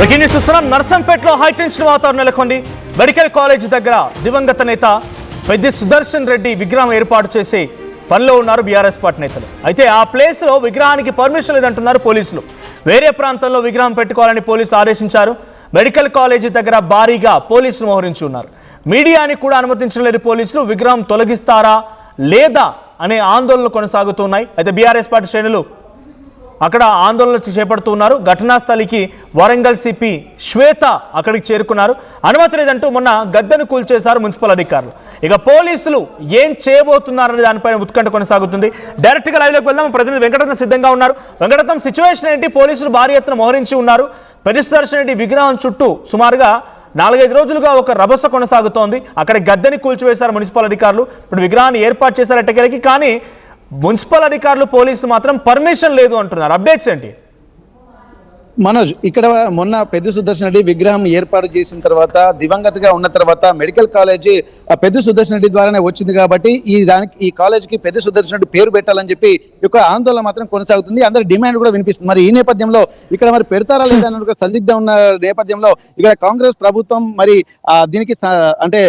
Breaking news చూస్తున్నాం. నర్సంపేటలో high tension వాతావరణం నెలకొంది. మెడికల్ కాలేజ్ దగ్గర దివంగత నేత పెద్ది సుదర్శన్ రెడ్డి విగ్రహం ఏర్పాటు చేసి పనిలో ఉన్నారు బీఆర్ఎస్ పార్టీ నేతలు. అయితే ఆ ప్లేస్లో విగ్రహానికి పర్మిషన్ లేదంటున్నారు పోలీసులు. వేరే ప్రాంతంలో విగ్రహం పెట్టుకోవాలని పోలీసులు ఆదేశించారు. మెడికల్ కాలేజీ దగ్గర భారీగా పోలీసులు మోహరించి ఉన్నారు. మీడియాని కూడా అనుమతించడం లేదు పోలీసులు. విగ్రహం తొలగిస్తారా లేదా అనే ఆందోళనలు కొనసాగుతున్నాయి. అయితే బీఆర్ఎస్ పార్టీ శ్రేణులు అక్కడ ఆందోళనలు చేపడుతున్నారు. ఘటనా స్థలికి వరంగల్ సిపి శ్వేత అక్కడికి చేరుకున్నారు. అనుమతి లేదంటూ మొన్న గద్దెను కూల్చేశారు మున్సిపల్ అధికారులు. ఇక పోలీసులు ఏం చేయబోతున్నారనే దానిపైన ఉత్కంఠ కొనసాగుతుంది. డైరెక్ట్గా లైవ్లోకి వెళ్దాం. ప్రతినిధి వెంకటరత్నం సిద్ధంగా ఉన్నారు. వెంకటరత్నం, సిచ్యువేషన్ ఏంటి? పోలీసులు భారీ ఎత్తున మోహరించి ఉన్నారు. పెద్ది సుదర్శన్ రెడ్డి విగ్రహం చుట్టూ సుమారుగా 4-5 రోజులుగా ఒక రభస కొనసాగుతోంది. అక్కడ గద్దెని కూల్చివేశారు మున్సిపల్ అధికారులు. ఇప్పుడు విగ్రహాన్ని ఏర్పాటు చేశారు ఎట్టకేలకి. కానీ మున్సిపల్ అధికారులు పోలీసులు మాత్రం పర్మిషన్ లేదు అంటున్నారు. అప్డేట్స్ ఏంటి? మనోజ్, ఇక్కడ మొన్న పెద్ది సుదర్శన్ రెడ్డి విగ్రహం ఏర్పాటు చేసిన తర్వాత దివంగతగా ఉన్న తర్వాత మెడికల్ కాలేజీ పెద్ది సుదర్శన్ రెడ్డి ద్వారానే వచ్చింది కాబట్టి ఈ కాలేజీకి పెద్ది సుదర్శన్ రెడ్డి పేరు పెట్టాలని చెప్పి ఒక ఆందోళన మాత్రం కొనసాగుతుంది. అందరి డిమాండ్ కూడా వినిపిస్తుంది. మరి ఈ నేపథ్యంలో ఇక్కడ మరి పెడతారా లేదా అన్న సందిగ్ధం ఉన్న నేపథ్యంలో ఇక్కడ కాంగ్రెస్ ప్రభుత్వం మరి దీనికి అంటే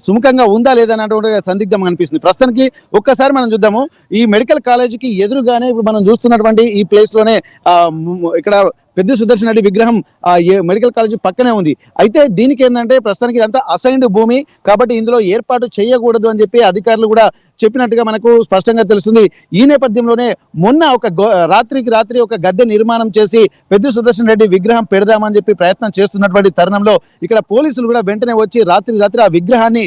సుముఖంగా ఉందా లేదా అన్నటువంటి సందిగ్ధం అనిపిస్తుంది. ప్రస్తుతానికి ఒక్కసారి మనం చూద్దాము. ఈ మెడికల్ కాలేజీకి ఎదురుగానే ఇప్పుడు మనం చూస్తున్నటువంటి ఈ ప్లేస్ లోనే ఇక్కడ పెద్ది సుదర్శన్ రెడ్డి విగ్రహం మెడికల్ కాలేజీ పక్కనే ఉంది. అయితే దీనికి ఏంటంటే ప్రస్తుతానికి ఇదంతా అసైన్డ్ భూమి కాబట్టి ఇందులో ఏర్పాటు చేయకూడదు అని చెప్పి అధికారులు కూడా చెప్పినట్టుగా మనకు స్పష్టంగా తెలుస్తుంది. ఈ నేపథ్యంలోనే మొన్న రాత్రికి రాత్రి ఒక గద్దె నిర్మాణం చేసి పెద్ది సుదర్శన్ రెడ్డి విగ్రహం పెడదామని చెప్పి ప్రయత్నం చేస్తున్నటువంటి తరుణంలో ఇక్కడ పోలీసులు కూడా వెంటనే వచ్చి రాత్రి ఆ విగ్రహాన్ని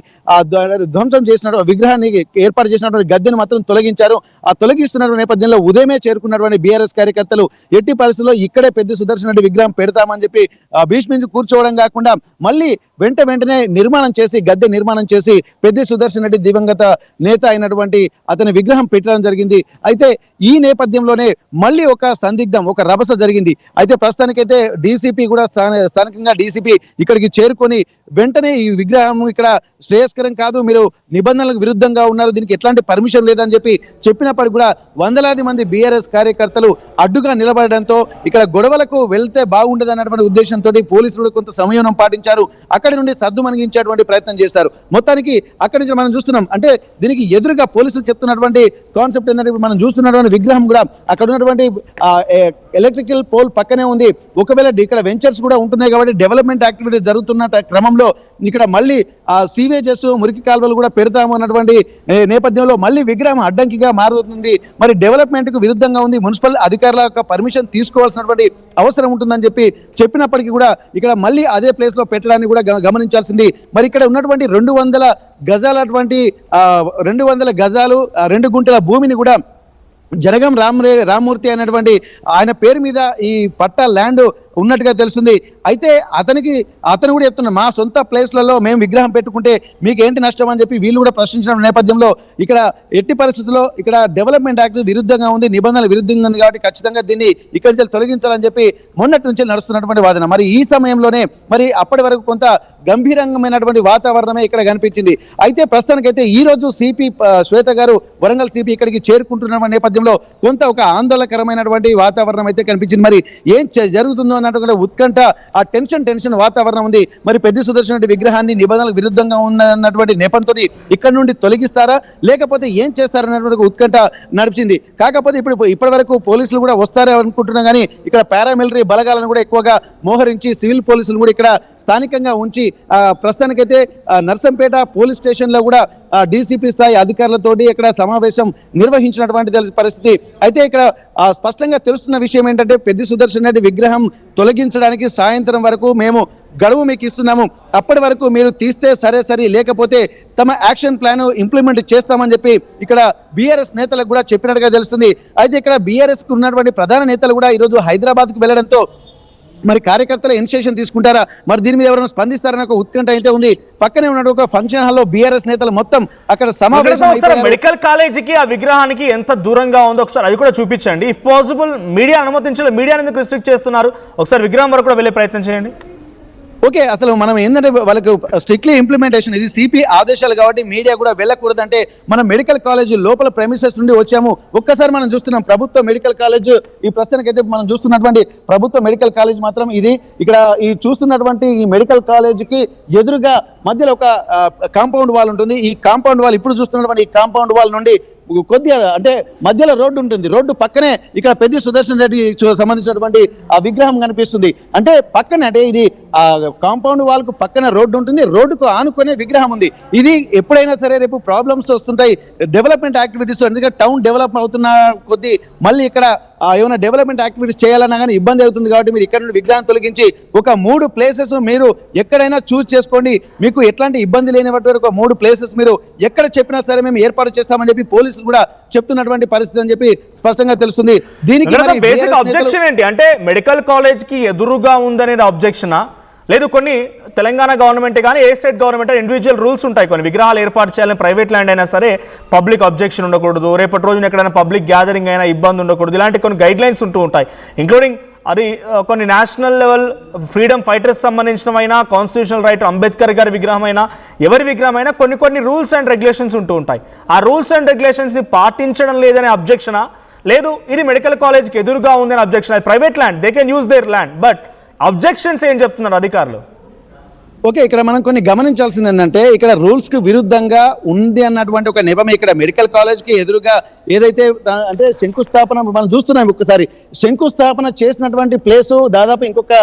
ధ్వంసం చేసినటువంటి విగ్రహాన్ని ఏర్పాటు చేసినటువంటి గద్దెను మాత్రం తొలగించారు. ఆ తొలగిస్తున్నటువంటి నేపథ్యంలో ఉదయమే చేరుకున్నటువంటి బీఆర్ఎస్ కార్యకర్తలు ఎట్టి పరిస్థితుల్లో ఇక్కడే పెద్ది సుదర్శన్ రెడ్డి విగ్రహం పెడతామని చెప్పి భీష్మించి కూర్చోవడం కాకుండా మళ్ళీ వెంటనే గద్దె నిర్మాణం చేసి పెద్ది సుదర్శన్ రెడ్డి దివంగత నేత అయినటువంటి అతని విగ్రహం పెట్టడం జరిగింది. అయితే ఈ నేపథ్యంలోనే మళ్ళీ ఒక రభస జరిగింది. అయితే ప్రస్తుతానికైతే డీసీపీ కూడా స్థానికంగా డీసీపీ ఇక్కడికి చేరుకొని వెంటనే ఈ విగ్రహం ఇక్కడ శ్రేయస్కరం కాదు, మీరు నిబంధనలకు విరుద్ధంగా ఉన్నారు, దీనికి ఎట్లాంటి పర్మిషన్ లేదని చెప్పినప్పటికీ కూడా వందలాది మంది బీఆర్ఎస్ కార్యకర్తలు అడ్డుగా నిలబడడంతో ఇక్కడ గొడవలకు వెళ్తే బాగుండదు అన్నటువంటి ఉద్దేశంతో పోలీసులు కొంత సంయమనం పాటించారు. అక్కడి నుండి సర్దు మణిగించేటువంటి ప్రయత్నం చేశారు. మొత్తానికి అక్కడి నుంచి మనం చూస్తున్నాం. అంటే దీనికి ఎదురుగా పోలీసులు చెప్తున్నటువంటి కాన్సెప్ట్ ఏంటంటే ఇప్పుడు మనం చూస్తున్నటువంటి విగ్రహం కూడా అక్కడ ఉన్నటువంటి ఎలక్ట్రికల్ పోల్ పక్కనే ఉంది. ఒకవేళ ఇక్కడ వెంచర్స్ కూడా ఉంటున్నాయి కాబట్టి డెవలప్మెంట్ యాక్టివిటీస్ జరుగుతున్న క్రమంలో ఇక్కడ మళ్ళీ సీవేజెస్ మురికి కాలువలు కూడా పెడతాము అన్నటువంటి నేపథ్యంలో మళ్ళీ విగ్రహం అడ్డంకిగా మారుతుంది. మరి డెవలప్మెంట్ కు విరుద్ధంగా ఉంది, మున్సిపల్ అధికారుల యొక్క పర్మిషన్ తీసుకోవాల్సినటువంటి అవసరం ఉంటుందని చెప్పినప్పటికీ కూడా ఇక్కడ మళ్ళీ అదే ప్లేస్ లో పెట్టడాన్ని కూడా గమనించాల్సింది. మరి ఇక్కడ ఉన్నటువంటి 200 గజాలు 2 గుంటల భూమిని కూడా జనగం రామ్మూర్తి అనేటువంటి ఆయన పేరు మీద ఈ పట్టా ల్యాండ్ ఉన్నట్టుగా తెలుస్తుంది. అయితే అతను కూడా చెప్తున్నారు, మా సొంత ప్లేస్లలో మేము విగ్రహం పెట్టుకుంటే మీకేంటి నష్టం అని చెప్పి వీళ్ళు కూడా ప్రశ్నించిన నేపథ్యంలో ఇక్కడ ఎట్టి పరిస్థితుల్లో ఇక్కడ డెవలప్మెంట్ యాక్ట్ విరుద్ధంగా ఉంది, నిబంధనలు విరుద్ధంగా ఉంది కాబట్టి ఖచ్చితంగా దీన్ని ఇక్కడి నుంచి తొలగించాలని చెప్పి మొన్నటి నుంచి నడుస్తున్నటువంటి వాదన. మరి ఈ సమయంలోనే మరి అప్పటి వరకు కొంత గంభీరంగమైనటువంటి వాతావరణమే ఇక్కడ కనిపించింది. అయితే ప్రస్తుతానికైతే ఈ రోజు సిపి శ్వేత గారు వరంగల్ సిపి ఇక్కడికి చేరుకుంటున్న నేపథ్యంలో కొంత ఒక ఆందోళనకరమైనటువంటి వాతావరణం అయితే కనిపించింది. మరి ఏం జరుగుతుందో అన్నటువంటి ఉత్కంఠ, ఆ టెన్షన్ వాతావరణం ఉంది. మరి పెద్ది సుదర్శన్ రెడ్డి విగ్రహాన్ని నిబంధనలకు విరుద్ధంగా ఉన్నటువంటి నేపథ్యంతో ఇక్కడ నుండి తొలగిస్తారా లేకపోతే ఏం చేస్తారన్నటువంటి ఉత్కంఠ నడిచింది. కాకపోతే ఇప్పటి వరకు పోలీసులు కూడా వస్తారే అనుకుంటున్నా కానీ ఇక్కడ పారామిలిటరీ బలగాలను కూడా ఎక్కువగా మోహరించి సివిల్ పోలీసులు కూడా ఇక్కడ స్థానికంగా ఉంచి ప్రస్తుతానికైతే నర్సంపేట పోలీస్ స్టేషన్ లో కూడా డీసీపీ స్థాయి అధికారులతోటి ఇక్కడ సమావేశం నిర్వహించినటువంటి పరిస్థితి. అయితే ఇక్కడ స్పష్టంగా తెలుస్తున్న విషయం ఏంటంటే పెద్ది సుదర్శన్ రెడ్డి విగ్రహం తొలగించడానికి సాయంత్రం వరకు మేము గడువు మీకు ఇస్తున్నాము, అప్పటి వరకు మీరు తీస్తే సరే లేకపోతే తమ యాక్షన్ ప్లాన్ ఇంప్లిమెంట్ చేస్తామని చెప్పి ఇక్కడ బీఆర్ఎస్ నేతలకు కూడా చెప్పినట్టుగా తెలుస్తుంది. అయితే ఇక్కడ బీఆర్ఎస్ కు ఉన్నటువంటి ప్రధాన నేతలు కూడా ఈరోజు హైదరాబాద్కు వెళ్లడంతో మరి కార్యకర్తలు ఇనిషియేషన్ తీసుకుంటారా, మరి దీని మీద ఎవరైనా స్పందిస్తారని ఒక ఉత్కంఠ అయితే ఉంది. పక్కనే ఉన్న ఒక ఫంక్షన్ హాల్లో బీఆర్ఎస్ నేతలు మొత్తం అక్కడ సమావేశం. మెడికల్ కాలేజీకి ఆ విగ్రహానికి ఎంత దూరంగా ఉందో ఒకసారి అది కూడా చూపించండి. ఇఫ్ పాసిబుల్ మీడియా అనుమతించాలి, మీడియా ఎందుకు రిస్ట్రిక్ట్ చేస్తున్నారు? ఒకసారి విగ్రహం వరకు కూడా వెళ్ళే ప్రయత్నం చేయండి. ఓకే, అసలు మనం ఏంటంటే వాళ్ళకి స్ట్రిక్ట్లీ ఇంప్లిమెంటేషన్, ఇది సిపి ఆదేశాలు కాబట్టి మీడియా కూడా వెళ్ళకూడదంటే మనం మెడికల్ కాలేజ్ లోపల ప్రెమిసెస్ నుండి వచ్చాము. ఒక్కసారి మనం చూస్తున్నాం ప్రభుత్వ మెడికల్ కాలేజ్, ఈ ప్రస్తుతానికైతే మనం చూస్తున్నటువంటి ప్రభుత్వ మెడికల్ కాలేజ్ మాత్రం ఇది. ఇక్కడ ఈ చూస్తున్నటువంటి ఈ మెడికల్ కాలేజీకి ఎదురుగా మధ్యలో ఒక కాంపౌండ్ వాల్ ఉంటుంది. ఈ కాంపౌండ్ వాల్, ఇప్పుడు చూస్తున్నటువంటి ఈ కాంపౌండ్ వాల్ నుండి కొద్దిగా అంటే మధ్యలో రోడ్డు ఉంటుంది. రోడ్డు పక్కనే ఇక్కడ పెద్ది సుదర్శన్ రెడ్డి సంబంధించినటువంటి ఆ విగ్రహం కనిపిస్తుంది. అంటే పక్కనే, అంటే ఇది ఆ కాంపౌండ్ వాల్ కు పక్కన రోడ్డు ఉంటుంది, రోడ్డుకు ఆనుకునే విగ్రహం ఉంది. ఇది ఎప్పుడైనా సరే రేపు ప్రాబ్లమ్స్ వస్తుంటాయి, డెవలప్మెంట్ యాక్టివిటీస్, ఎందుకంటే టౌన్ డెవలప్ అవుతున్న కొద్దీ మళ్ళీ ఇక్కడ ఏమైనా డెవలప్మెంట్ యాక్టివిటీస్ చేయాలన్నా కానీ ఇబ్బంది అవుతుంది. కాబట్టి మీరు ఇక్కడ నుండి విగ్రహం తొలగించి ఒక 3 ప్లేసెస్ మీరు ఎక్కడైనా చూస్ చేసుకోండి, మీకు ఎట్లాంటి ఇబ్బంది లేనిటువంటి ఒక 3 ప్లేసెస్ మీరు ఎక్కడ చెప్పినా సరే మేము ఏర్పాటు చేస్తామని చెప్పి పోలీసులు కూడా చెప్తున్నటువంటి పరిస్థితి అని చెప్పి స్పష్టంగా తెలుస్తుంది. దీనికి బేసిక్ అబ్జెక్షన్ ఏంటి అంటే మెడికల్ కాలేజ్ కి ఎదురుగా ఉందనే అబ్జెక్షనా, లేదు కొన్ని తెలంగాణ గవర్నమెంట్ కానీ ఏ స్టేట్ గవర్నమెంట్ ఇండివిజువల్ రూల్స్ ఉంటాయి, కొన్ని విగ్రహాలు ఏర్పాటు చేయాలని ప్రైవేట్ ల్యాండ్ అయినా సరే పబ్లిక్ అబ్జెక్షన్ ఉండకూడదు, రేపటి రోజున ఎక్కడైనా పబ్లిక్ గ్యాదరింగ్ అయినా ఇబ్బంది ఉండకూడదు, ఇలాంటి కొన్ని గైడ్ లైన్స్ ఉంటూ ఉంటాయి. ఇంక్లూడింగ్ అది కొన్ని నేషనల్ లెవెల్ ఫ్రీడమ్ ఫైటర్స్ సంబంధించినవైనా, కాన్స్టిట్యూషనల్ రైట్ అంబేద్కర్ గారి విగ్రహం అయినా, ఎవరి విగ్రహం అయినా కొన్ని రూల్స్ అండ్ రెగ్యులేషన్స్ ఉంటూ ఉంటాయి. ఆ రూల్స్ అండ్ రెగ్యులేషన్స్ని పాటించడం లేదనే అబ్జెక్షనా, లేదు ఇది మెడికల్ కాలేజ్కి ఎదురుగా ఉందనే అబ్జెక్షన్, అది private land, they can use their land, but objections ఏం చెప్తున్నారు అధికారులు? ఓకే, ఇక్కడ మనం కొన్ని గమనించాల్సింది ఏంటంటే ఇక్కడ రూల్స్ కు విరుద్ధంగా ఉంది అన్నటువంటి ఒక నిబంధన ఇక్కడ మెడికల్ కాలేజ్ కి ఎదురుగా ఏదైతే అంటే శంకుస్థాపన మనం చూస్తున్నాం, ఒక్కసారి శంకుస్థాపన చేసినటువంటి ప్లేసు దాదాపు ఇంకొక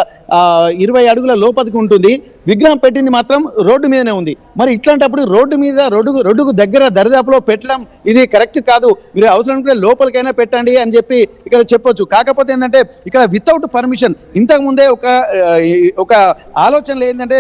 20 అడుగుల లోపలికి ఉంటుంది. విగ్రహం పెట్టింది మాత్రం రోడ్డు మీదనే ఉంది. మరి ఇట్లాంటప్పుడు రోడ్డు మీద రోడ్డుకు దగ్గర దరిదాపులో పెట్టడం ఇది కరెక్ట్ కాదు. మీరు అవసరం కూడా లోపలికైనా పెట్టండి అని చెప్పి ఇక్కడ చెప్పొచ్చు. కాకపోతే ఏంటంటే ఇక్కడ వితౌట్ పర్మిషన్, ఇంతకు ముందే ఒక ఆలోచనలు ఏంటంటే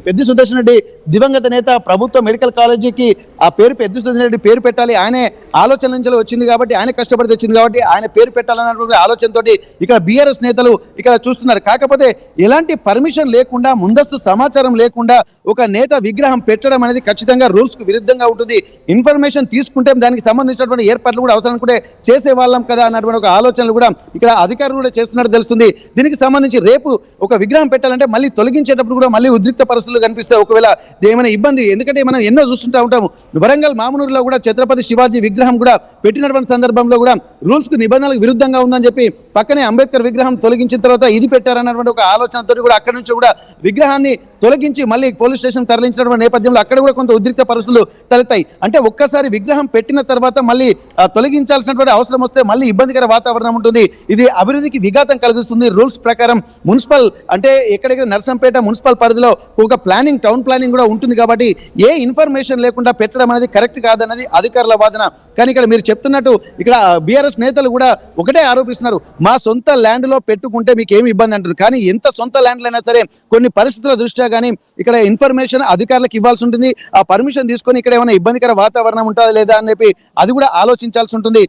పెద్ది సుదర్శన్ రెడ్డి దివంగత నేత ప్రభుత్వ మెడికల్ కాలేజీకి ఆ పేరు పెద్ది సుదర్శన్ రెడ్డి పేరు పెట్టాలి, ఆయనే ఆలోచన నుంచి వచ్చింది కాబట్టి, ఆయన కష్టపడి తెచ్చింది కాబట్టి ఆయన పేరు పెట్టాలన్నటువంటి ఆలోచనతోటి ఇక్కడ బీఆర్ఎస్ నేతలు ఇక్కడ చూస్తున్నారు. కాకపోతే ఎలాంటి పర్మిషన్ లేకుండా, ముందస్తు సమాచారం లేకుండా ఒక నేత విగ్రహం పెట్టడం అనేది ఖచ్చితంగా రూల్స్ కు విరుద్ధంగా ఉంటుంది. ఇన్ఫర్మేషన్ తీసుకుంటే దానికి సంబంధించినటువంటి ఏర్పాట్లు కూడా అవసరం కూడా చేసే వాళ్ళం కదా అన్నటువంటి ఒక ఆలోచనలు కూడా ఇక్కడ అధికారులు కూడా చేస్తున్నట్టు తెలుస్తుంది. దీనికి సంబంధించి రేపు ఒక విగ్రహం పెట్టాలంటే మళ్ళీ తొలగించేటప్పుడు కూడా మళ్ళీ ఉద్రిక్త పరిస్థితులు కనిపిస్తాయి. ఒకవేళ ఏమైనా ఇబ్బంది, ఎందుకంటే మనం ఎన్నో చూస్తుంటా ఉంటాము, వరంగల్ మామునూరులో కూడా ఛత్రపతి శివాజీ విగ్రహం కూడా పెట్టినటువంటి సందర్భంలో కూడా రూల్స్ కు నిబంధనలకు విరుద్ధంగా ఉందని చెప్పి పక్కనే అంబేద్కర్ విగ్రహం తొలగించిన తర్వాత ఇది పెట్టారన్నటువంటి ఒక ఆలోచనతో కూడా అక్కడి నుంచి కూడా విగ్రహాన్ని తొలగించి మళ్ళీ పోలీస్ స్టేషన్ తరలించినటువంటి నేపథ్యంలో అక్కడ కూడా కొంత ఉద్రిక్త పరిస్థితులు తలెత్తాయి. అంటే ఒక్కసారి విగ్రహం పెట్టిన తర్వాత మళ్ళీ తొలగించాల్సినటువంటి అవసరం వస్తే మళ్ళీ ఇబ్బందికర వాతావరణం ఉంటుంది. ఇది అభివృద్ధికి విఘాతం కలిగిస్తుంది. రూల్స్ ప్రకారం మున్సిపల్ అంటే ఎక్కడైతే నర్సంపేట మున్సిపల్ పరిధిలో ఒక ప్లానింగ్, టౌన్ ప్లానింగ్ కూడా ఉంటుంది కాబట్టి ఏ ఇన్ఫర్మేషన్ లేకుండా పెట్టడం అనేది కరెక్ట్ కాదన్నది అధికారుల వాదన. కానీ ఇక్కడ మీరు చెప్తున్నట్టు ఇక్కడ బీఆర్ఎస్ నేతలు కూడా ఒకటే ఆరోపిస్తున్నారు, మా సొంత ల్యాండ్ లో పెట్టుకుంటే మీకు ఏమి ఇబ్బంది అంటారు. కానీ ఎంత సొంత ల్యాండ్లైనా సరే కొన్ని పరిస్థితుల దృష్ట్యా కానీ ఇక్కడ ఇన్ఫర్మేషన్ అధికారులకు ఇవ్వాల్సి ఉంటుంది. ఆ పర్మిషన్ తీసుకొని ఇక్కడ ఏమైనా ఇబ్బందికర వాతావరణం ఉంటుందా లేదా అని చెప్పి అది కూడా ఆలోచించాల్సి ఉంటుంది.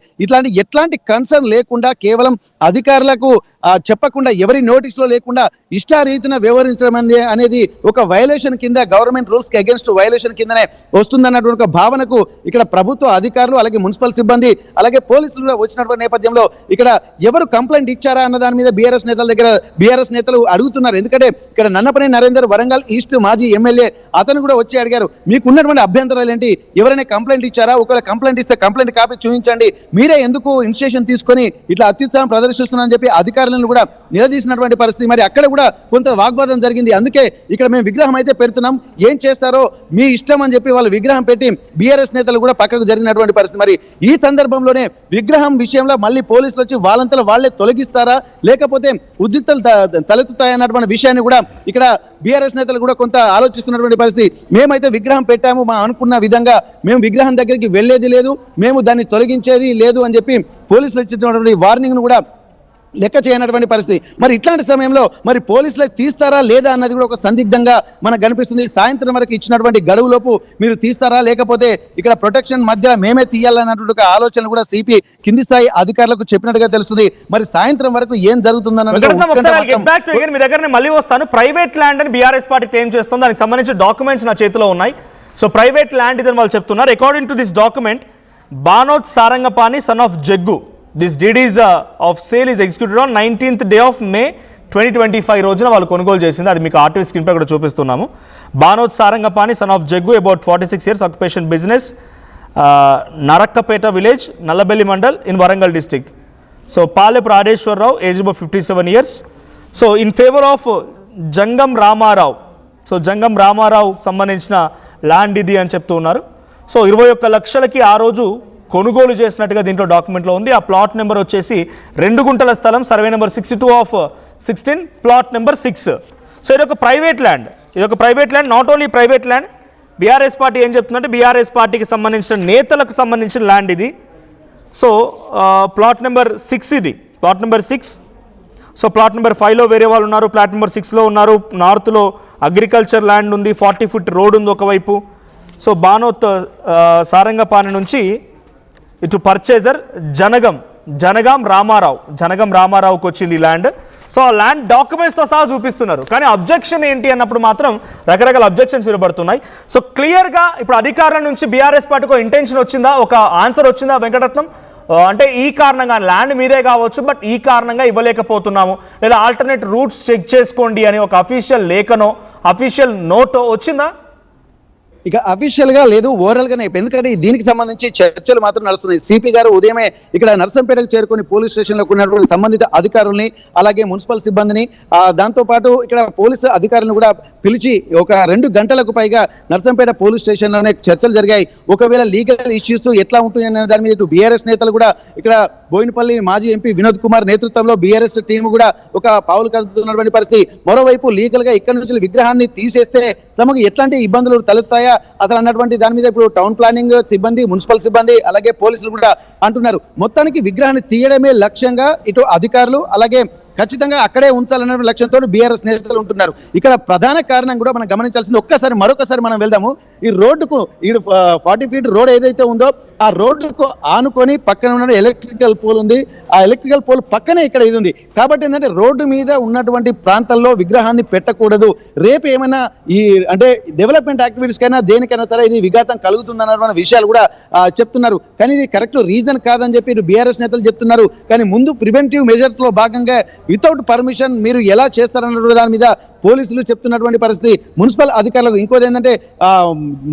ఎట్లాంటి కన్సర్న్ లేకుండా కేవలం అధికారులకు చెప్పకుండా, ఎవరి నోటీసులో లేకుండా ఇష్టారీతిన వ్యవహరించడం అనేది ఒక వైలేషన్ కింద, గవర్నమెంట్ రూల్స్ కి అగేన్స్ట్ వైలేషన్ కిందనే వస్తుందన్నటువంటి ఒక భావనకు ఇక్కడ ప్రభుత్వ అధికారులు, అలాగే మున్సిపల్ సిబ్బంది, అలాగే పోలీసులు కూడా వచ్చినటువంటి నేపథ్యంలో ఇక్కడ ఎవరు కంప్లైంట్ ఇచ్చారా అన్న దాని మీద బీఆర్ఎస్ నేతల దగ్గర బీఆర్ఎస్ నేతలు అడుగుతున్నారు. ఎందుకంటే ఇక్కడ నన్నపనేని నరేందర్ వరంగల్ ఈస్ట్ మాజీ ఎమ్మెల్యే, అతను కూడా వచ్చి అడిగారు, మీకు ఉన్నటువంటి అభ్యంతరాలు ఏంటి, ఎవరైనా కంప్లైంట్ ఇచ్చారా, ఒకవేళ కంప్లైంట్ ఇస్తే కంప్లైంట్ కాపీ చూపించండి, మీరే ఎందుకు ఇనిషియేషన్ తీసుకొని ఇట్లా అత్యుత్సాహం ప్రదర్శిస్తున్నారని చెప్పి అధికారులను కూడా నిలదీసినటువంటి పరిస్థితి. మరి అక్కడ కూడా కొంత వాగ్వాదం జరిగింది. అందుకే ఇక్కడ మేము విగ్రహం అయితే పెడుతున్నాం, ఏం చేస్తారో మీ ఇష్టం అని చెప్పి వాళ్ళు విగ్రహం పెట్టి బీఆర్ఎస్ నేతలు కూడా పక్కకు జరిగినటువంటి పరిస్థితి. మరి ఈ సందర్భంలోనే విగ్రహం విషయంలో మళ్ళీ పోలీసులు వచ్చి వాళ్ళంతా వాళ్ళే తొలగిస్తారా, లేకపోతే ఉద్రిక్తలు తలెత్తుతాయన్నటువంటి విషయాన్ని కూడా ఇక్కడ బీఆర్ఎస్ నేతలు కూడా కొంత ఆలోచిస్తున్నటువంటి పరిస్థితి. మేమైతే విగ్రహం పెట్టాము, మా అనుకున్న విధంగా మేము విగ్రహం దగ్గరికి వెళ్లేది లేదు, మేము దాన్ని తొలగించేది లేదు అని చెప్పి పోలీసులు ఇచ్చినటువంటి వార్నింగ్ ను కూడా లెక్క చేయనటువంటి పరిస్థితి. మరి ఇట్లాంటి సమయంలో మరి పోలీసులు తీస్తారా లేదా అన్నది కూడా ఒక సందిగ్ధంగా మనకు కనిపిస్తుంది. సాయంత్రం వరకు ఇచ్చినటువంటి గడువులోపు మీరు తీస్తారా, లేకపోతే ఇక్కడ ప్రొటెక్షన్ మధ్య మేమే తీయాలన్నటువంటి ఒక ఆలోచన కూడా సిపి కింది స్థాయి అధికారులకు చెప్పినట్టుగా తెలుస్తుంది. మరి సాయంత్రం వరకు ఏం జరుగుతుందన్న మీ దగ్గర మళ్ళీ వస్తాను. ప్రైవేట్ ల్యాండ్ అని బీఆర్ఎస్ పార్టీ క్లెయిమ్ చేస్తుంది, దానికి సంబంధించిన డాక్యుమెంట్స్ నా చేతిలో ఉన్నాయి. సో ప్రైవేట్ ల్యాండ్ ఇదని వాళ్ళు చెప్తున్నారు. According to this document, Banoth Sarangapani son of Jaggu, this deed is of sale is executed on 19th day of May 2025 రోజున వాళ్ళు కొనుగోలు చేసింది. అది మీకు ఆర్టీవీ స్క్రీన్పై కూడా చూపిస్తున్నాము. Banoth Sarangapani son of Jaggu, about 46 years, occupation business, Narakkapeta village, Nallabelli mandal in Warangal district. So Palepu Rajeshwara Rao, age about 57 years. So in favour of Jangam Rama Rao. So Jangam Rama Rao సంబంధించిన ల్యాండ్ ఇది అని చెప్తూ ఉన్నారు. సో 21 లక్షలకి ఆ రోజు కొనుగోలు చేసినట్టుగా దీంట్లో డాక్యుమెంట్లో ఉంది. ఆ ప్లాట్ నెంబర్ వచ్చేసి 2 గుంటల స్థలం, survey number 62/16, plot number 6. So ఇది ఒక private land. Not only private land. BRS party ఏం చెప్తుందంటే బీఆర్ఎస్ పార్టీకి సంబంధించిన నేతలకు సంబంధించిన ల్యాండ్ ఇది. సో ప్లాట్ నెంబర్ 6 ఇది, plot number 6. So plot number 5లో వేరే వాళ్ళు ఉన్నారు, ప్లాట్ నెంబర్ 6లో ఉన్నారు. నార్త్లో అగ్రికల్చర్ ల్యాండ్ ఉంది, 40 feet రోడ్ ఉంది ఒకవైపు. సో బానోత్ సారంగపాణి నుంచి ఇటు పర్చేజర్ జనగాం రామారావుకి వచ్చింది ఈ ల్యాండ్. సో ఆ ల్యాండ్ డాక్యుమెంట్స్తో సహా చూపిస్తున్నారు. కానీ అబ్జెక్షన్ ఏంటి అన్నప్పుడు మాత్రం రకరకాల అబ్జెక్షన్స్ వినబడుతున్నాయి. సో క్లియర్గా ఇప్పుడు అధికారుల నుంచి బీఆర్ఎస్ పార్టీకి ఇంటెన్షన్ వచ్చిందా, ఒక ఆన్సర్ వచ్చిందా వెంకటరత్నం? అంటే ఈ కారణంగా ల్యాండ్ మీదే కావచ్చు, బట్ ఈ కారణంగా ఇవ్వలేకపోతున్నాము, లేదా ఆల్టర్నేట్ రూట్స్ చెక్ చేసుకోండి అని ఒక అఫీషియల్ లేఖనో అఫీషియల్ నోటో వచ్చిందా? ఇక అఫీషియల్ గా లేదు, ఓవరాల్ గానే. ఎందుకంటే దీనికి సంబంధించి చర్చలు మాత్రం నడుస్తున్నాయి. సిపి గారు ఉదయమే ఇక్కడ నర్సంపేటకు చేరుకొని పోలీస్ స్టేషన్ లో ఉన్నటువంటి సంబంధిత అధికారుల్ని, అలాగే మున్సిపల్ సిబ్బందిని, దాంతో పాటు ఇక్కడ పోలీసు అధికారులను కూడా పిలిచి ఒక 2 గంటలకు పైగా నర్సంపేట పోలీస్ స్టేషన్ లోనే చర్చలు జరిగాయి. ఒకవేళ లీగల్ ఇష్యూస్ ఎట్లా ఉంటుందనే దాని మీద ఇటు బీఆర్ఎస్ నేతలు కూడా, ఇక్కడ బోయినపల్లి మాజీ ఎంపీ వినోద్ కుమార్ నేతృత్వంలో బీఆర్ఎస్ టీం కూడా ఒక పావులు కదుతున్నటువంటి పరిస్థితి. మరోవైపు లీగల్ గా ఇక్కడ నుంచి విగ్రహాన్ని తీసేస్తే తమకు ఎట్లాంటి ఇబ్బందులు తలెత్తాయా అసలు అన్నటువంటి దాని మీద ఇప్పుడు టౌన్ ప్లానింగ్ సిబ్బంది, మున్సిపల్ సిబ్బంది, అలాగే పోలీసులు కూడా అంటున్నారు. మొత్తానికి విగ్రహాన్ని తీయడమే లక్ష్యంగా ఇటు అధికారులు, అలాగే ఖచ్చితంగా అక్కడే ఉంచాలనే లక్ష్యంతో బీఆర్ఎస్ నేతలు ఉంటున్నారు. ఇక్కడ ప్రధాన కారణం కూడా మనం గమనించాల్సింది, మరొకసారి మనం వెళ్దాము. ఈ రోడ్డుకు 40 feet రోడ్ ఏదైతే ఉందో ఆ రోడ్డుకు ఆనుకొని పక్కన ఉన్న ఎలక్ట్రికల్ పోల్ ఉంది. ఆ ఎలక్ట్రికల్ పోల్ పక్కనే ఇక్కడ ఇది ఉంది. కాబట్టి ఏంటంటే రోడ్డు మీద ఉన్నటువంటి ప్రాంతాల్లో విగ్రహాన్ని పెట్టకూడదు. రేపు ఏమైనా ఈ అంటే డెవలప్మెంట్ యాక్టివిటీస్ కైనా దేనికైనా సరే ఇది విఘాతం కలుగుతుంది అన్నటువంటి విషయాలు కూడా చెప్తున్నారు. కానీ ఇది కరెక్ట్ రీజన్ కాదని చెప్పి బీఆర్ఎస్ నేతలు చెప్తున్నారు. కానీ ముందు ప్రివెంటివ్ మెజర్స్ లో భాగంగా వితౌట్ పర్మిషన్ మీరు ఎలా చేస్తారన్న దాని మీద పోలీసులు చెప్తున్నటువంటి పరిస్థితి. మున్సిపల్ అధికారులకు ఇంకోటి ఏంటంటే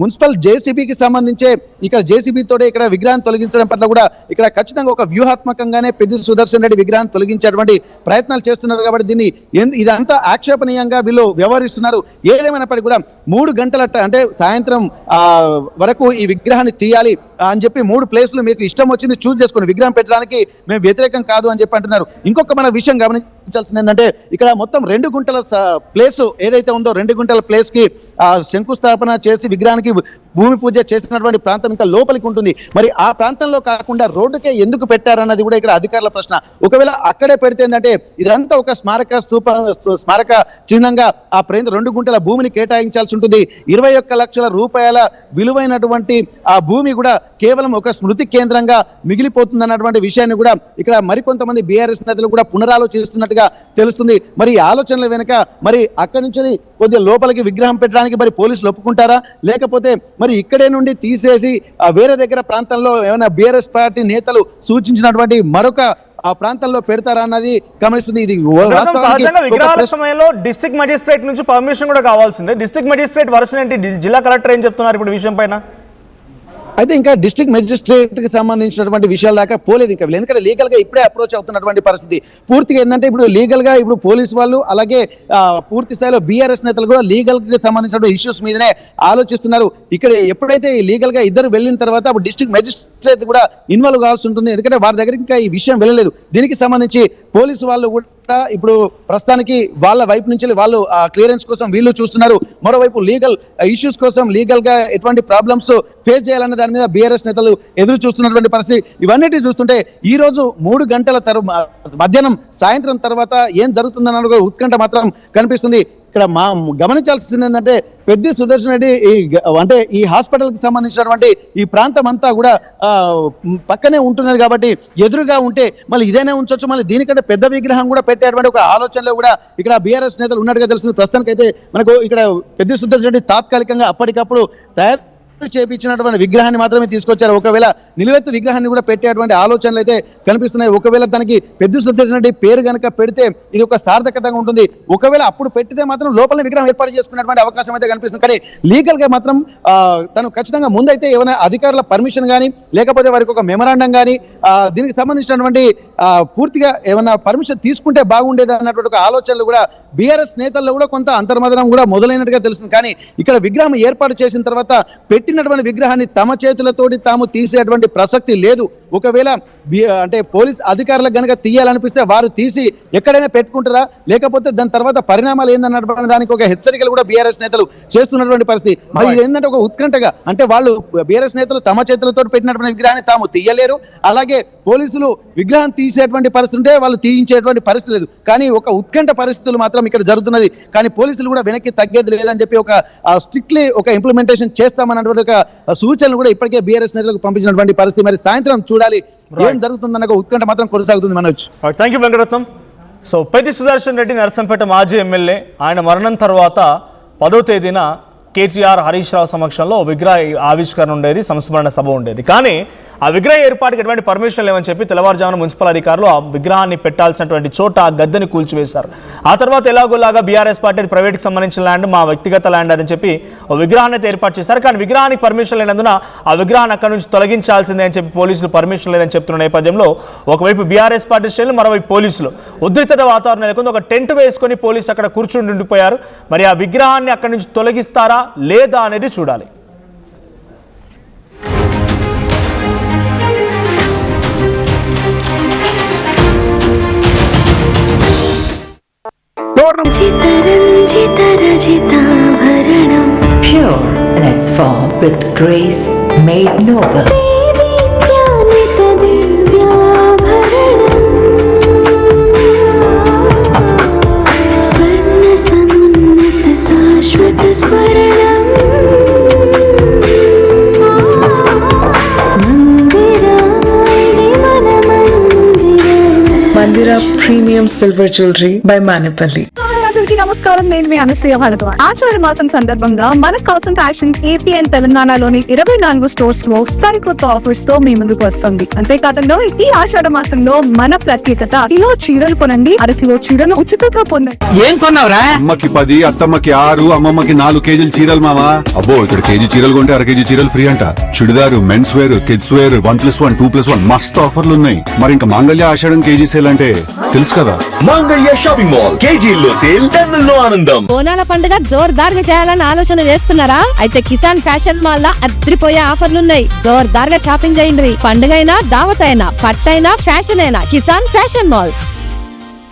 మున్సిపల్ జేసీబీకి సంబంధించే ఇక్కడ జేసీబీ తోటే ఇక్కడ విగ్రహాన్ని తొలగించడం పట్ల కూడా ఇక్కడ ఖచ్చితంగా ఒక వ్యూహాత్మకంగానే పెద్ది సుదర్శన్ రెడ్డి విగ్రహాన్ని తొలగించేటువంటి ప్రయత్నాలు చేస్తున్నారు. కాబట్టి దీన్ని ఇదంతా ఆక్షేపణీయంగా వీళ్ళు వ్యవహరిస్తున్నారు. ఏదేమైనప్పటికీ కూడా 3 గంటల అంటే సాయంత్రం వరకు ఈ విగ్రహాన్ని తీయాలి అని చెప్పి 3 ప్లేస్లు మీకు ఇష్టం వచ్చింది చూస్ చేసుకుని విగ్రహం పెట్టడానికి మేము వ్యతిరేకం కాదు అని చెప్పి అంటున్నారు. ఇంకొక మన విషయం గమనించాల్సింది ఏంటంటే ఇక్కడ మొత్తం 2 గుంటల ప్లేస్ ఏదైతే ఉందో 2 గుంటల ప్లేస్ కి శంకుస్థాపన చేసి విగ్రహానికి భూమి పూజ చేసినటువంటి ప్రాంతం ఇంకా లోపలికి ఉంటుంది. మరి ఆ ప్రాంతంలో కాకుండా రోడ్డుకే ఎందుకు పెట్టారన్నది కూడా ఇక్కడ అధికారుల ప్రశ్న. ఒకవేళ అక్కడే పెడితే ఏంటంటే ఇదంతా ఒక స్మారక చిహ్నంగా ఆ 2 గుంటల భూమిని కేటాయించాల్సి ఉంటుంది. 21 లక్షల రూపాయల విలువైనటువంటి ఆ భూమి కూడా కేవలం ఒక స్మృతి కేంద్రంగా మిగిలిపోతుంది అన్నటువంటి విషయాన్ని కూడా ఇక్కడ మరికొంతమంది బీఆర్ఎస్ నేతలు కూడా పునరాలోచిస్తున్నట్టుగా తెలుస్తుంది. మరి ఈ ఆలోచనల వెనుక మరి అక్కడి నుంచి కొద్దిగా లోపలికి విగ్రహం పెట్టడానికి మరి పోలీసులు ఒప్పుకుంటారా, లేకపోతే మరి ఇక్కడే నుండి తీసేసి వేరే దగ్గర ప్రాంతంలో ఏమైనా బీఆర్ఎస్ పార్టీ నేతలు సూచించినటువంటి మరొక ఆ ప్రాంతాల్లో పెడతారా అన్నది గమనిస్తుంది. ఇది విగ్రహాల సమయంలో డిస్ట్రిక్ట్ మెజిస్ట్రేట్ నుంచి పర్మిషన్ కూడా కావాల్సిందే. డిస్ట్రిక్ట్ మెజిస్ట్రేట్ వర్షన్ ఏంటి, జిల్లా కలెక్టర్ ఏం చెప్తున్నారు ఇప్పుడు విషయం పైన? అయితే ఇంకా డిస్ట్రిక్ట్ మెజిస్ట్రేట్ కి సంబంధించినటువంటి విషయాల దాకా పోలేదు ఇంకా. ఎందుకంటే లీగల్ గా ఇప్పుడే అప్రోచ్ అవుతున్నటువంటి పరిస్థితి. పూర్తిగా ఏంటంటే ఇప్పుడు లీగల్ గా ఇప్పుడు పోలీసు వాళ్ళు, అలాగే పూర్తి స్థాయిలో బీఆర్ఎస్ నేతలు కూడా లీగల్ కి సంబంధించిన ఇష్యూస్ మీదనే ఆలోచిస్తున్నారు. ఇక్కడ ఎప్పుడైతే లీగల్ గా ఇద్దరు వెళ్ళిన తర్వాత అప్పుడు డిస్ట్రిక్ట్ మెజిస్ట్రేట్ కూడా ఇన్వాల్వ్ కావాల్సి ఉంటుంది. ఎందుకంటే వారి దగ్గర ఇంకా ఈ విషయం వెళ్ళలేదు. దీనికి సంబంధించి పోలీసు వాళ్ళు కూడా ఇప్పుడు ప్రస్తుతానికి వాళ్ళ వైపు నుంచి వాళ్ళు క్లియరెన్స్ కోసం వీళ్ళు చూస్తున్నారు. మరోవైపు లీగల్ ఇష్యూస్ కోసం లీగల్ గా ఎటువంటి ప్రాబ్లమ్స్ ఫేస్ చేయాలన్న దాని మీద బీఆర్ఎస్ నేతలు ఎదురు చూస్తున్నటువంటి పరిస్థితి. ఇవన్నిటి చూస్తుంటే ఈ రోజు 3 గంటల మధ్యాహ్నం సాయంత్రం తర్వాత ఏం జరుగుతుందన్న ఉత్కంఠ మాత్రం కనిపిస్తుంది. ఇక్కడ గమనించాల్సింది ఏంటంటే పెద్ది సుదర్శన్ రెడ్డి అంటే ఈ హాస్పిటల్ కి సంబంధించినటువంటి ఈ ప్రాంతం అంతా కూడా పక్కనే ఉంటున్నది. కాబట్టి ఎదురుగా ఉంటే మళ్ళీ ఇదేనే ఉంచొచ్చు, మళ్ళీ దీనికంటే పెద్ద విగ్రహం కూడా పెట్టేటువంటి ఒక ఆలోచనలో కూడా ఇక్కడ బీఆర్ఎస్ నేతలు ఉన్నట్టుగా తెలుస్తుంది. ప్రస్తుతానికి అయితే మనకు ఇక్కడ పెద్ది సుదర్శన్ రెడ్డి తాత్కాలికంగా అప్పటికప్పుడు చేపించినటువంటి విగ్రహాన్ని మాత్రమే తీసుకొచ్చారు. ఒకవేళ నిలువెత్తు విగ్రహాన్ని కూడా పెట్టేటువంటి ఆలోచనలు అయితే కనిపిస్తున్నాయి. ఒకవేళ దానికి పెద్ద సుదర్శన్ రెడ్డి పేరు కనుక పెడితే ఇది ఒక సార్థకతంగా ఉంటుంది. ఒకవేళ అప్పుడు పెట్టితే మాత్రం లోపల విగ్రహం ఏర్పాటు చేసుకునేటువంటి అవకాశం అయితే కనిపిస్తుంది. కానీ లీగల్ గా మాత్రం తను ఖచ్చితంగా ముందైతే ఏమైనా అధికారుల పర్మిషన్ కానీ లేకపోతే వారికి ఒక మెమరాండం కానీ దీనికి సంబంధించినటువంటి పూర్తిగా ఏమైనా పర్మిషన్ తీసుకుంటే బాగుండేది అన్నటువంటి ఒక ఆలోచనలు కూడా బీఆర్ఎస్ నేతల్లో కూడా కొంత అంతర్మదనం కూడా మొదలైనట్టుగా తెలుస్తుంది. కానీ ఇక్కడ విగ్రహం ఏర్పాటు చేసిన తర్వాత పెట్టినటువంటి విగ్రహాన్ని తమ చేతులతోటి తాము తీసేటువంటి ప్రసక్తి లేదు. ఒకవేళ అంటే పోలీస్ అధికారులకు గనక తీయాలనిపిస్తే వారు తీసి ఎక్కడైనా పెట్టుకుంటారా, లేకపోతే దాని తర్వాత పరిణామాలు ఏందన్నటువంటి దానికి ఒక హెచ్చరికలు కూడా బీఆర్ఎస్ నేతలు చేస్తున్నటువంటి పరిస్థితి. మరి ఇది ఏంటంటే ఒక ఉత్కంఠగా, అంటే వాళ్ళు బీఆర్ఎస్ నేతలు తమ చేతులతో పెట్టినటువంటి విగ్రహాన్ని తాము తీయలేరు, అలాగే పోలీసులు విగ్రహం తీసేటువంటి పరిస్థితి ఉంటే వాళ్ళు తీయించేటువంటి పరిస్థితి లేదు. కానీ ఒక ఉత్కంఠ పరిస్థితులు మాత్రం ఇక్కడ జరుగుతున్నది. కానీ పోలీసులు కూడా వెనక్కి తగ్గేది లేదని చెప్పి ఒక స్ట్రిక్ట్లీ ఒక ఇంప్లిమెంటేషన్ చేస్తామన్నటువంటి ఒక సూచనలు కూడా ఇప్పటికే బీఆర్ఎస్ నేతలకు పంపించినటువంటి పరిస్థితి. మరి సాయంత్రం చూడాలి ఏం జరుగుతుందన్న ఉత్కంఠ మాత్రం కొనసాగుతుంది. Manoj, thank you Venkataratnam. So Peddi Sudarshan Reddy Narsampet మాజీ ఎమ్మెల్యే, ఆయన మరణం తర్వాత 10వ తేదీన కేటీఆర్ హరీష్ రావు సమక్షంలో విగ్రహ ఆవిష్కరణ ఉండేది, సంస్మరణ సభ ఉండేది. కానీ ఆ విగ్రహ ఏర్పాటుకి ఎటువంటి పర్మిషన్ లేవని చెప్పి తెల్లవారుజామున మున్సిపల్ అధికారులు ఆ విగ్రహాన్ని పెట్టాల్సినటువంటి చోట ఆ గద్దెని కూల్చివేశారు. ఆ తర్వాత ఎలాగోలాగా బీఆర్ఎస్ పార్టీ ప్రైవేట్కి సంబంధించిన ల్యాండ్, మా వ్యక్తిగత ల్యాండ్ అని చెప్పి ఓ విగ్రహాన్ని అయితే ఏర్పాటు చేశారు. కానీ విగ్రహానికి పర్మిషన్ లేనందున ఆ విగ్రహాన్ని అక్కడ నుంచి తొలగించాల్సిందే అని చెప్పి పోలీసులు పర్మిషన్ లేదని చెప్తున్న నేపథ్యంలో ఒకవైపు బీఆర్ఎస్ పార్టీ శ్రేణులు, మరోవైపు పోలీసులు ఉద్రిక్తత వాతావరణం లేకుండా ఒక టెంట్ వేసుకొని పోలీసు అక్కడ కూర్చుని ఉండిపోయారు. మరి ఆ విగ్రహాన్ని అక్కడి నుంచి తొలగిస్తారా లేదా అనేది చూడాలి. Pure in its form with grace made noble. Mandira Premium Silver Jewelry by Manipali. నమస్కారం, నేను మీ అనసూయ భరద్వాజ్. ఆషాఢ మాసం సందర్భంగా మన కాసన్ ఫ్యాషన్స్ ఏపీ అండ్ తెలంగాణలోని 24 స్టోర్స్ లో సరికొత్త ఆఫర్స్ తో మీ ముందుకు వస్తుంది. అంతేకాదంలో ఈ ఆషాఢ మాసంలో మన ప్రత్యేకత, కిలో చీరలు కొనండి, అరకిలో చీరలు ఉచితంగా పొందండి. ఏం కొన్నావురా? అమ్మకి 10, అత్తమ్మకి 6, అమ్మమ్మకి 4 కేజీలు చీరలు మావా. అబ్బో, ఇక్కడ కేజీ చీరలు కొంటే 1 కేజీ చీరలు ఫ్రీ అంట. Churidar, men's wear, kids wear 1+1, 2+1 మస్తు ఆఫర్లు ఉన్నాయి. మరి ఇంకా మాంగళ్య ఆషాఢం కేజీ సేల్ అంటే తెలుసు కదా. మాంగళ్య షాపింగ్ మాల్ కేజీల్లో సేల్, టన్నుల్లో ఆనందం. బోనాల పండుగ జోర్దార్ గా చేయాలని ఆలోచన చేస్తున్నారా? అయితే కిసాన్ ఫ్యాషన్ మాల్ లా అద్రిపోయే ఆఫర్లున్నాయి. జోర్దార్ గా షాపింగ్ చేయండి. పండుగ అయినా, దావత్ అయినా, పట్టు అయినా, ఫ్యాషన్ అయినా కిసాన్ ఫ్యాషన్ మాల్.